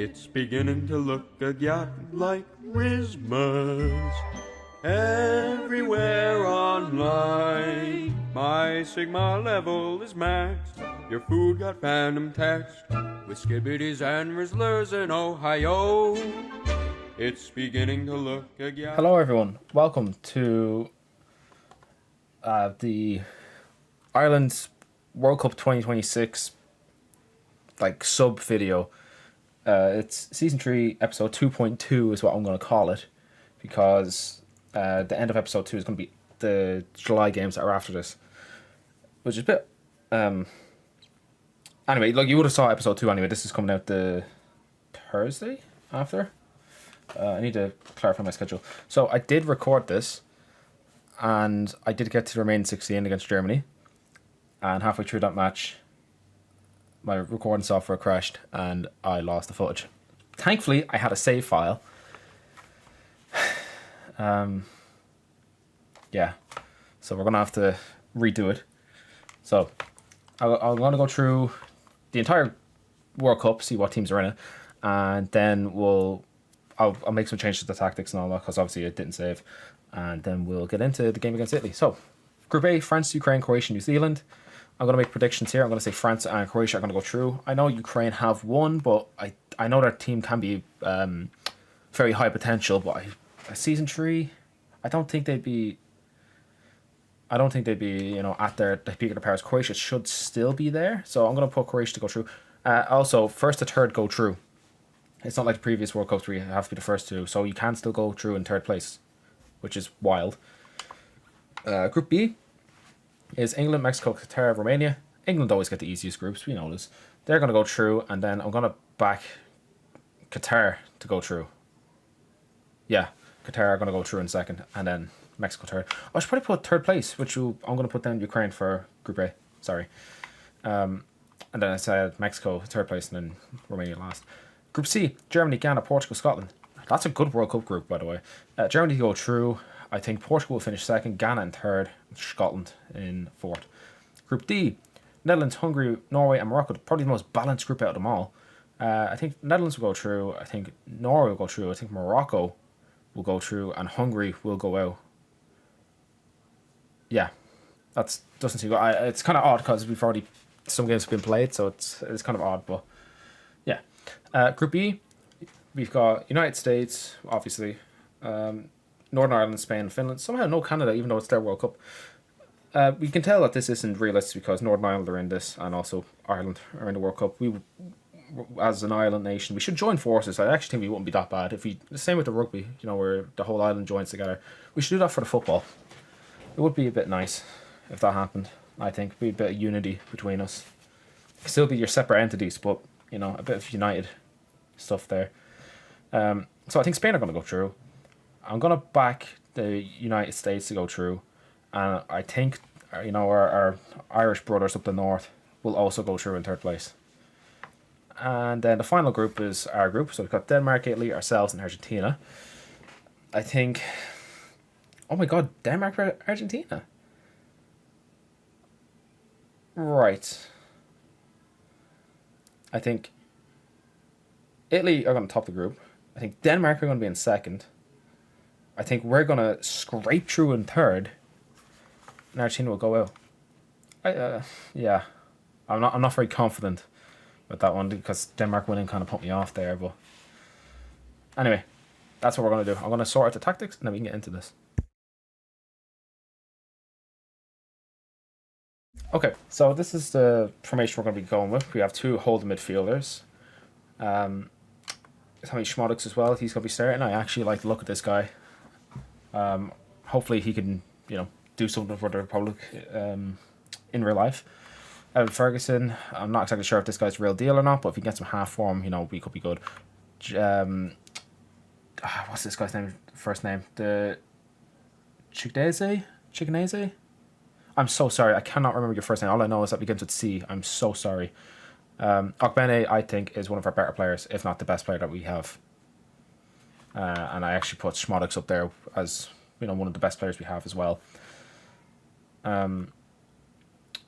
It's beginning to look again like Christmas everywhere online. My Sigma level is maxed. Your food got random text with skibbities and rizzlers in Ohio. It's beginning to look again. Hello everyone, welcome to the Ireland's World Cup 2026 sub video. It's season 3 episode 2.2 is what I'm going to call it, because the end of episode 2 is going to be the July games that are after this, which is a bit anyway, you would have saw episode 2 anyway. This is coming out the Thursday after. I need to clarify my schedule. So I did record this, and I did get to the remaining 16 against Germany, and halfway through that match my recording software crashed and I lost the footage. Thankfully I had a save file. Yeah, so we're gonna have to redo it. So I'm gonna go through the entire World Cup, see what teams are in it, and then I'll make some changes to the tactics and all that, because obviously it didn't save, and then we'll get into the game against Italy. So Group A: France, Ukraine, Croatia, New Zealand. I'm going to make predictions here. I'm going to say France and Croatia are going to go through. I know Ukraine have won, but I know their team can be very high potential. But season 3, I don't think they'd be at their peak of their powers. Croatia should still be there, so I'm going to put Croatia to go through. Also, first to third go through. It's not like the previous World Cups where you have to be the first two, so you can still go through in third place, which is wild. Group B is England, Mexico, Qatar, Romania. England always get the easiest groups, we know this. They're going to go through, and then I'm going to back Qatar to go through. Yeah, Qatar are going to go through in second, and then Mexico third. I should probably put third place, which I'm going to put down Ukraine for Group A. Sorry. And then I said Mexico third place, and then Romania last. Group C, Germany, Ghana, Portugal, Scotland. That's a good World Cup group, by the way. Germany to go through. I think Portugal will finish second, Ghana in third, Scotland in fourth. Group D, Netherlands, Hungary, Norway and Morocco. Probably the most balanced group out of them all. I think Netherlands will go through, I think Norway will go through, I think Morocco will go through, and Hungary will go out. Yeah, that doesn't seem good. It's kind of odd because some games have been played, so it's kind of odd, but yeah. Group E, we've got United States, obviously, Northern Ireland, Spain, Finland. Somehow no Canada, even though it's their World Cup. We can tell that this isn't realistic because Northern Ireland are in this, and also Ireland are in the World Cup. We, as an island nation, we should join forces. I actually think we wouldn't be that bad if the same with the rugby, where the whole island joins together. We should do that for the football. It would be a bit nice if that happened. I think be a bit of unity between us. Still be your separate entities, but a bit of united stuff there. So I think Spain are going to go through. I'm going to back the United States to go through, and I think our Irish brothers up the north will also go through in third place. And then the final group is our group, so we've got Denmark, Italy, ourselves, and Argentina. I think, oh my god, Denmark, Argentina. Right. I think Italy are going to top the group. I think Denmark are going to be in second. I think we're going to scrape through in third, and Argentina will go out. Yeah, I'm not very confident with that one, because Denmark winning kind of put me off there. But anyway, that's what we're going to do. I'm going to sort out the tactics, and then we can get into this. Okay, so this is the formation we're going to be going with. We have 2 holding midfielders. Tommy Schmodix as well. He's going to be starting. I actually like the look of this guy. Hopefully he can, do something for the Republic in real life. Ferguson, I'm not exactly sure if this guy's the real deal or not, but if he gets some half form, we could be good. What's this guy's name? First name? The Chicanese? I'm so sorry. I cannot remember your first name. All I know is that it begins with C. I'm so sorry. Ogbene, I think, is one of our better players, if not the best player that we have. And I actually put Schmodix up there as one of the best players we have as well.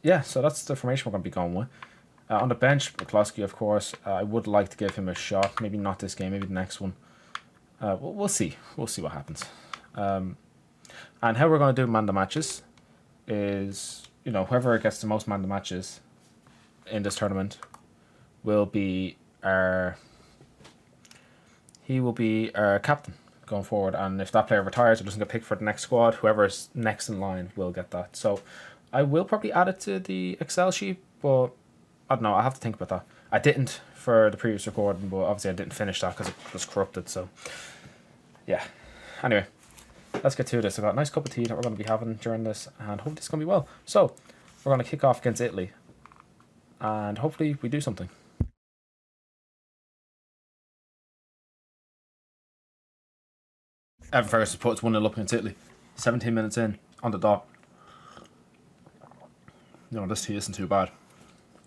Yeah, so that's the formation we're going to be going with. On the bench, McCloskey, of course. I would like to give him a shot. Maybe not this game, maybe the next one. We'll see. We'll see what happens. And how we're going to do man the matches is, whoever gets the most man the matches in this tournament will be he will be our captain going forward. And if that player retires or doesn't get picked for the next squad, whoever's next in line will get that. So I will probably add it to the Excel sheet, but I don't know. I have to think about that. I didn't for the previous recording, but obviously I didn't finish that because it was corrupted. So yeah. Anyway, let's get to this. I've got a nice cup of tea that we're going to be having during this, and hopefully it's going to be well. So we're going to kick off against Italy, and hopefully we do something. Evan Ferguson puts 1-0 up against Italy. 17 minutes in, on the dot. This tea isn't too bad.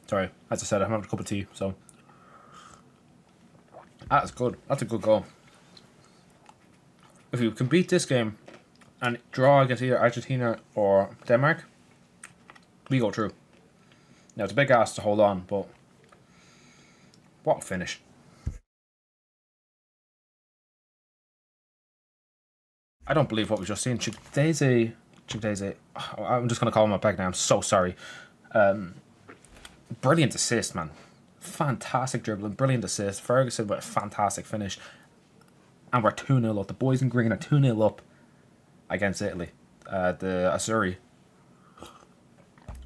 Sorry, as I said, I'm having a cup of tea, so. That's good. That's a good goal. If you can beat this game and draw against either Argentina or Denmark, we go through. Now, it's a big ask to hold on, but what a finish. I don't believe what we've just seen. Chigdeze, I'm just going to call him a back now. I'm so sorry. Brilliant assist, man. Fantastic dribbling, brilliant assist. Ferguson with a fantastic finish. And we're 2-0 up. The boys in green are 2-0 up against Italy. The Azzurri.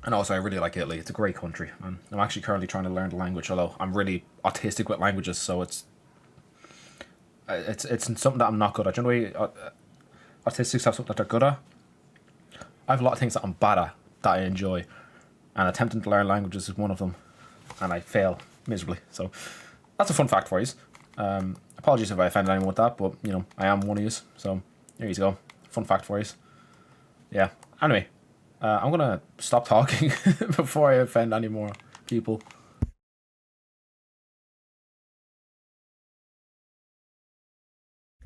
And also, I really like Italy. It's a great country. I'm actually currently trying to learn the language, although I'm really autistic with languages, so it's something that I'm not good at. Do you know autistics have something that they're good at? I have a lot of things that I'm bad at that I enjoy, and attempting to learn languages is one of them, and I fail miserably. So that's a fun fact for you. Apologies if I offended anyone with that, but I am one of you, so there you go. Fun fact for you. Yeah. Anyway, I'm gonna stop talking before I offend any more people.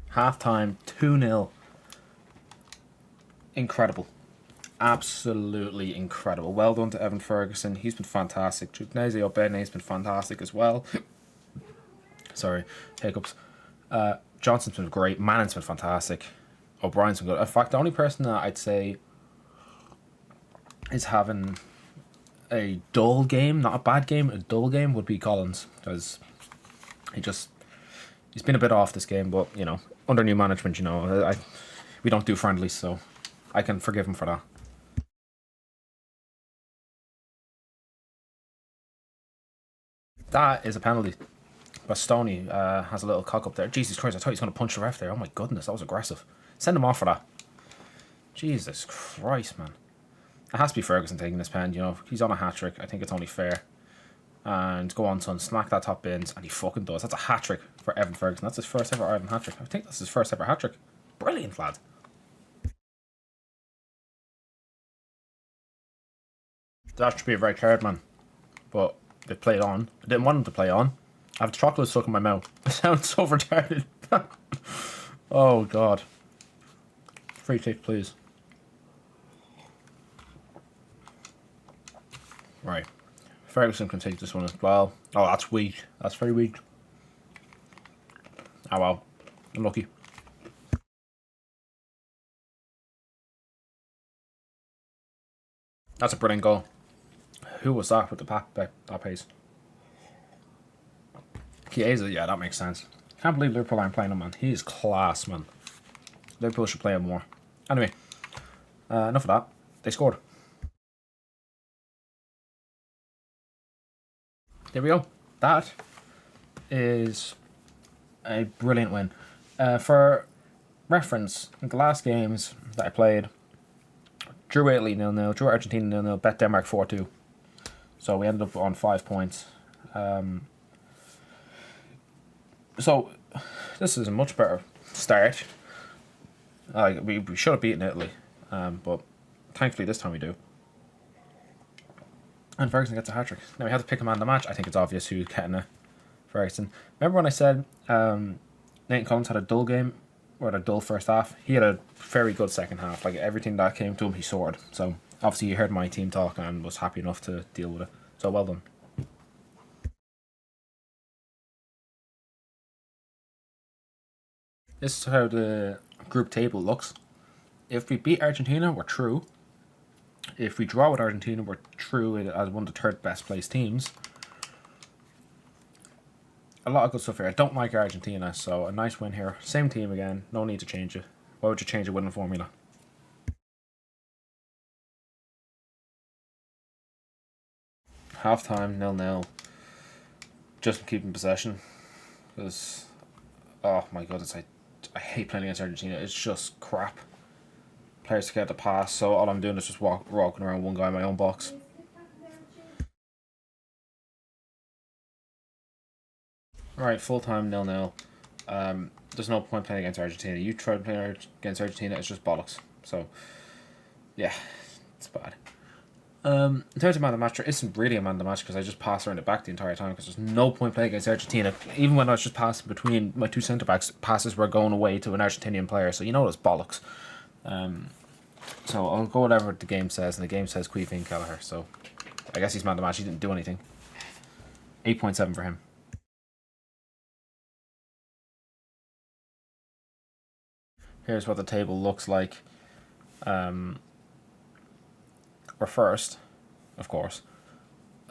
Half-time, 2-0. Incredible. Absolutely incredible. Well done to Evan Ferguson. He's been fantastic. Chigdeze Obene has been fantastic as well. Sorry, hiccups. Johnson's been great. Manning's been fantastic. O'Brien's been good. In fact, the only person that I'd say is having a dull game, not a bad game, a dull game, would be Collins. Because he's been a bit off this game, but, under new management, we don't do friendlies, so I can forgive him for that. That is a penalty. Bastoni has a little cock up there. Jesus Christ, I thought he was going to punch the ref there. Oh my goodness, that was aggressive. Send him off for that. Jesus Christ, man. It has to be Ferguson taking this pen, He's on a hat-trick. I think it's only fair. And go on, son. Smack that top bins. And he fucking does. That's a hat-trick for Evan Ferguson. That's his first ever Ireland hat-trick. I think that's his first ever hat-trick. Brilliant, lad. That should be a red card, man. But they played on. I didn't want him to play on. I have chocolate stuck in my mouth. It sounds so retarded. Oh, God. Free kick, please. Right. Ferguson can take this one as well. Oh, that's weak. That's very weak. Oh, well. Unlucky. That's a brilliant goal. Who was that with the that pace? Chiesa, yeah, that makes sense. Can't believe Liverpool aren't playing him, man. He is class, man. Liverpool should play him more. Anyway, enough of that. They scored. There we go. That is a brilliant win. For reference, in the last games that I played, drew Italy 0-0, drew Argentina 0-0, bet Denmark 4-2. So we ended up on 5 points. So this is a much better start. We should have beaten Italy, but thankfully this time we do. And Ferguson gets a hat-trick. Now we have to pick a man of the match. I think it's obvious who's getting it. Ferguson. Remember when I said Nathan Collins had a dull game, or a dull first half? He had a very good second half. Like, everything that came to him, he sorted. So obviously he heard my team talk and was happy enough to deal with it. So well done. This is how the group table looks. If we beat Argentina, we're through. If we draw with Argentina, we're through as one of the third best placed teams. A lot of good stuff here. I don't like Argentina, so a nice win here. Same team again. No need to change it. Why would you change a winning formula? Half time, 0-0. Just keeping possession. Because, oh my god, I hate playing against Argentina. It's just crap. Players to get the pass, so all I'm doing is just walking around one guy in my own box. Alright, full time, 0-0. There's no point playing against Argentina. You try to play against Argentina, it's just bollocks. So, yeah, it's bad. In terms of man of the match, there isn't really a man of the match because I just pass around the back the entire time because there's no point playing against Argentina. Even when I was just passing between my two centre backs, passes were going away to an Argentinian player, so you know it's bollocks. So I'll go whatever the game says, and the game says Queefing Kelleher, so I guess he's man of the match. He didn't do anything. 8.7 for him. Here's what the table looks like. We're first, of course.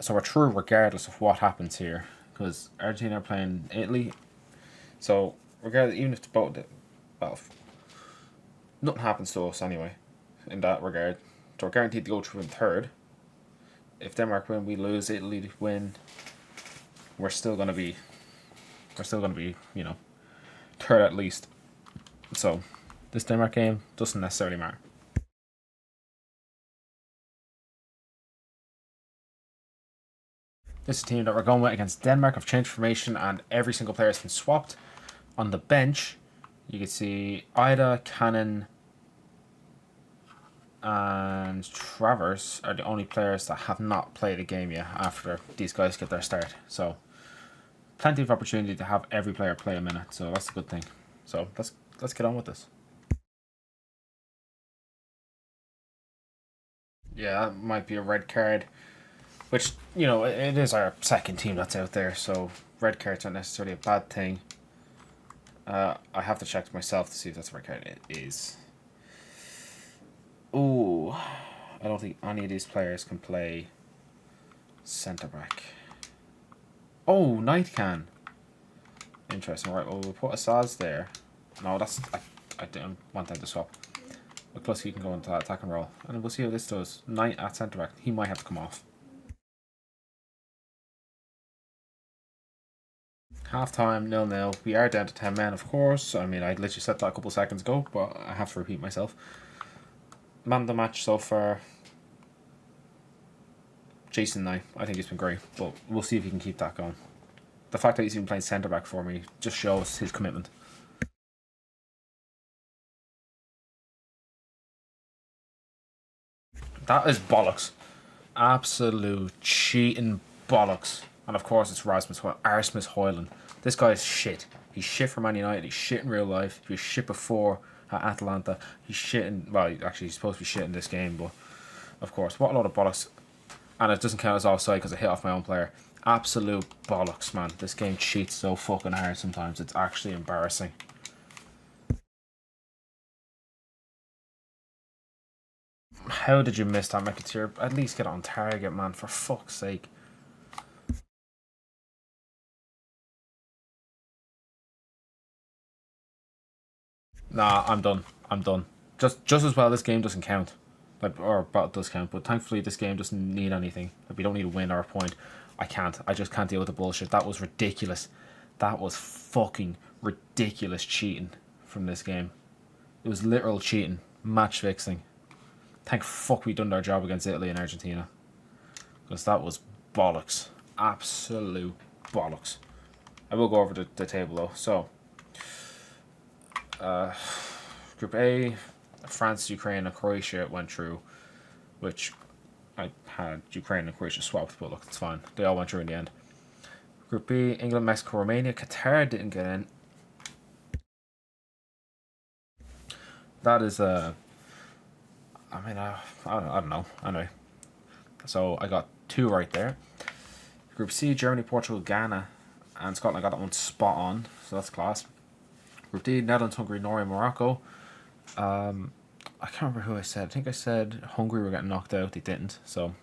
So we're through regardless of what happens here. Because Argentina are playing Italy. So, regardless, even if the boat... Well, nothing happens to us anyway, in that regard. So we're guaranteed to go through in third. If Denmark win, we lose. Italy win. We're still going to be, you know, third at least. So, this Denmark game doesn't necessarily matter. This is a team that we're going with against Denmark. I've changed formation and every single player has been swapped. On the bench, you can see Ida, Cannon, and Travers are the only players that have not played a game yet after these guys get their start. So, plenty of opportunity to have every player play a minute. So that's a good thing. So let's get on with this. Yeah, that might be a red card. Which, you know, it is our second team that's out there, so red cards aren't necessarily a bad thing. I have to check myself to see if that's a red card. It is. Ooh, I don't think any of these players can play centre back. Oh, Knight can. Interesting. Right, well, we'll put Asaz there. No, that's... I don't want them to swap. McCloskey can go into that attack and roll. And we'll see how this does. Knight at centre back. He might have to come off. Half time, 0-0. We are down to 10 men, of course. I mean, I literally said that a couple seconds ago, but I have to repeat myself. Man of the match so far, Jason Knight. I think he's been great, but we'll see if he can keep that going. The fact that he's even playing centre back for me just shows his commitment. That is bollocks. Absolute cheating bollocks. And of course it's Rasmus Højlund. This guy is shit. He's shit for Man United. He's shit in real life. He was shit before at Atalanta. He's shit in... Well, actually he's supposed to be shit in this game, but... Of course, what a load of bollocks. And it doesn't count as offside because I hit off my own player. Absolute bollocks, man. This game cheats so fucking hard sometimes. It's actually embarrassing. How did you miss that, McIntyre? At least get on target, man. For fuck's sake. Nah, I'm done. I'm done. Just as well, this game doesn't count. Like, or but it does count, but thankfully this game doesn't need anything. Like, we don't need a win or a point. I just can't deal with the bullshit. That was ridiculous. That was fucking ridiculous cheating from this game. It was literal cheating. Match fixing. Thank fuck we done our job against Italy and Argentina. Because that was bollocks. Absolute bollocks. I will go over the table though. So, Group A, France, Ukraine, and Croatia went through, which I had Ukraine and Croatia swapped, but look, it's fine. They all went through in the end. Group B, England, Mexico, Romania. Qatar didn't get in. That is I don't know. Anyway, so I got 2 right there. Group C, Germany, Portugal, Ghana, and Scotland. I got that one spot on, so that's class. Group D, Netherlands, Hungary, Norway, Morocco. I can't remember who I said. I think I said Hungary were getting knocked out. They didn't. So,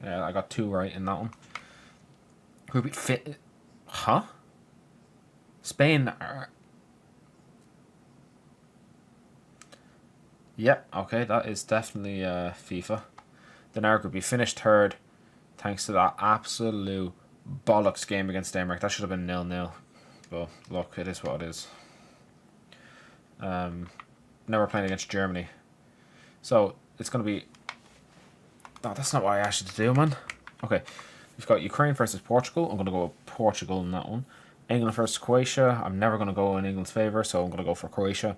yeah, I got 2 right in that one. Group E, huh? Spain. Yep, okay, that is definitely FIFA. Then our group, we finished 3rd thanks to that absolute bollocks game against Denmark. That should have been 0-0. But look, it is what it is. Now we're playing against Germany. So it's going to be... No, that's not what I asked you to do, man. Okay, we've got Ukraine versus Portugal. I'm going to go with Portugal in that one. England versus Croatia. I'm never going to go in England's favour, so I'm going to go for Croatia.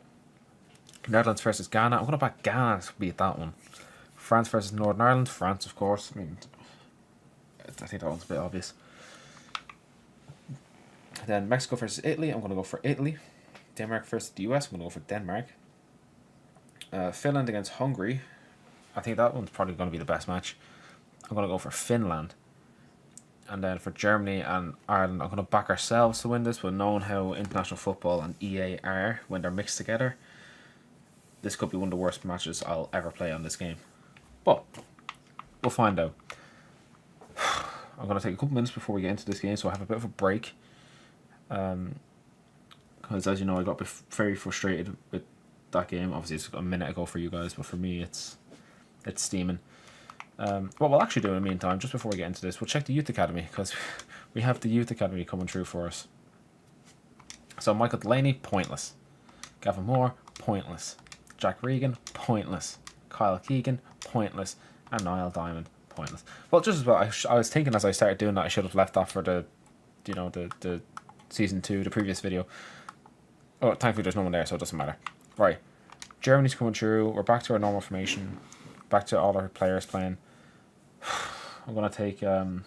Netherlands versus Ghana. I'm going to back Ghana to beat that one. France versus Northern Ireland. France, of course. I mean, I think that one's a bit obvious. Then Mexico versus Italy. I'm going to go for Italy. Denmark versus the US. I'm going to go for Denmark. Finland against Hungary. I think that one's probably going to be the best match. I'm going to go for Finland. And then for Germany and Ireland, I'm going to back ourselves to win this. But knowing how international football and EA are when they're mixed together, this could be one of the worst matches I'll ever play on this game. But we'll find out. I'm going to take a couple minutes before we get into this game, so I have a bit of a break. Because as you know, I got very frustrated with that game. Obviously, it's a minute ago for you guys, but for me, it's steaming. What we'll actually do in the meantime, just before we get into this, we'll check the Youth Academy, because we have the Youth Academy coming through for us. So Michael Delaney, pointless. Gavin Moore, pointless. Jack Regan, pointless. Kyle Keegan, pointless. And Niall Diamond, pointless. Well, just as well, I was thinking as I started doing that, I should have left that for the season 2, the previous video. Oh, thankfully there's no one there, so it doesn't matter. Right, Germany's coming through. We're back to our normal formation. Back to all our players playing. I'm going to take a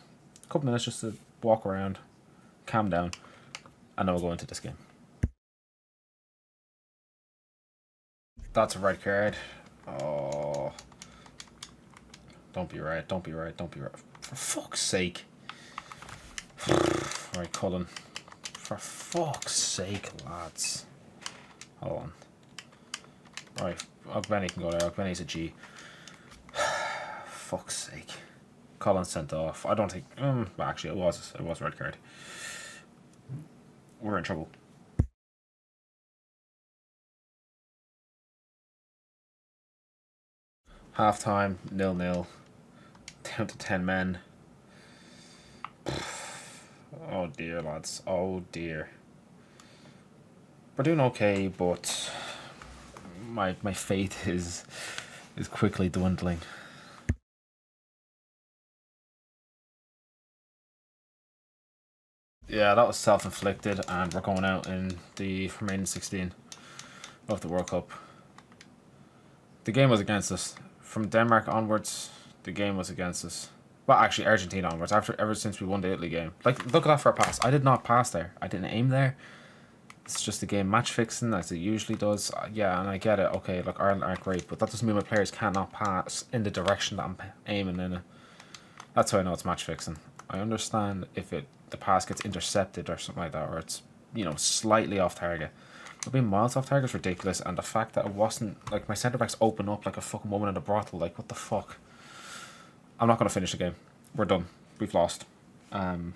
couple minutes just to walk around, calm down, and then we'll go into this game. That's a red card. Oh. Don't be right, don't be right, don't be right. For fuck's sake. Right, Cullen. For fuck's sake, lads. Hold on. Right, Ogbenny can go there. Ogbenny's a G. Fuck's sake. Cullen sent off. I don't think... actually, it was a red card. We're in trouble. Half time, 0-0. Down to 10 men. Oh dear, lads. Oh dear. We're doing okay, but my faith is quickly dwindling. Yeah, that was self-inflicted, and we're going out in the remaining 16 of the World Cup. The game was against us. From Denmark onwards, the game was against us. Well, actually, Argentina onwards. Ever since we won the Italy game. Like, look at that for a pass. I did not pass there. I didn't aim there. It's just a game match fixing as it usually does. Yeah, and I get it. Okay, look, Ireland aren't great, but that doesn't mean my players cannot pass in the direction that I'm aiming in. That's how I know it's match fixing. I understand if the pass gets intercepted or something like that, or it's, slightly off target. But being miles off target is ridiculous, and the fact that it wasn't, like, my centre-backs open up like a fucking woman in a brothel, like, what the fuck? I'm not going to finish the game. We're done. We've lost. The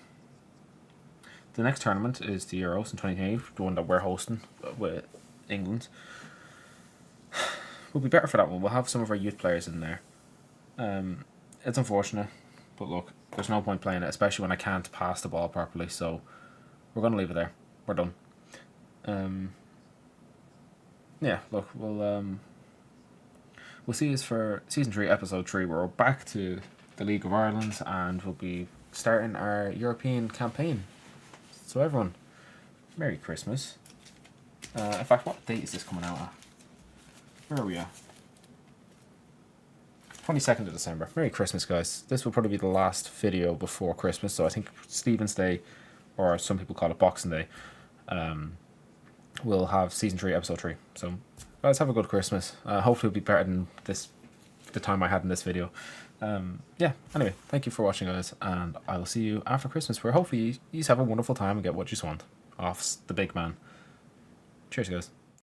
next tournament is the Euros in 2028, the one that we're hosting with England. We'll be better for that one. We'll have some of our youth players in there. It's unfortunate, but look, there's no point playing it, especially when I can't pass the ball properly, so we're going to leave it there. We're done. Yeah, look, we'll see us for Season 3, Episode 3, where we're back to the League of Ireland, and we'll be starting our European campaign. So everyone, Merry Christmas. In fact, what date is this coming out at? Where are we at? 22nd of December. Merry Christmas, guys. This will probably be the last video before Christmas, so I think Stephen's Day, or some people call it Boxing Day, we'll have Season 3, Episode 3. So, guys, have a good Christmas. Hopefully it'll be better than the time I had in this video. Yeah, anyway, thank you for watching, guys, and I will see you after Christmas, where hopefully you have a wonderful time and get what you want off the big man. Cheers, guys.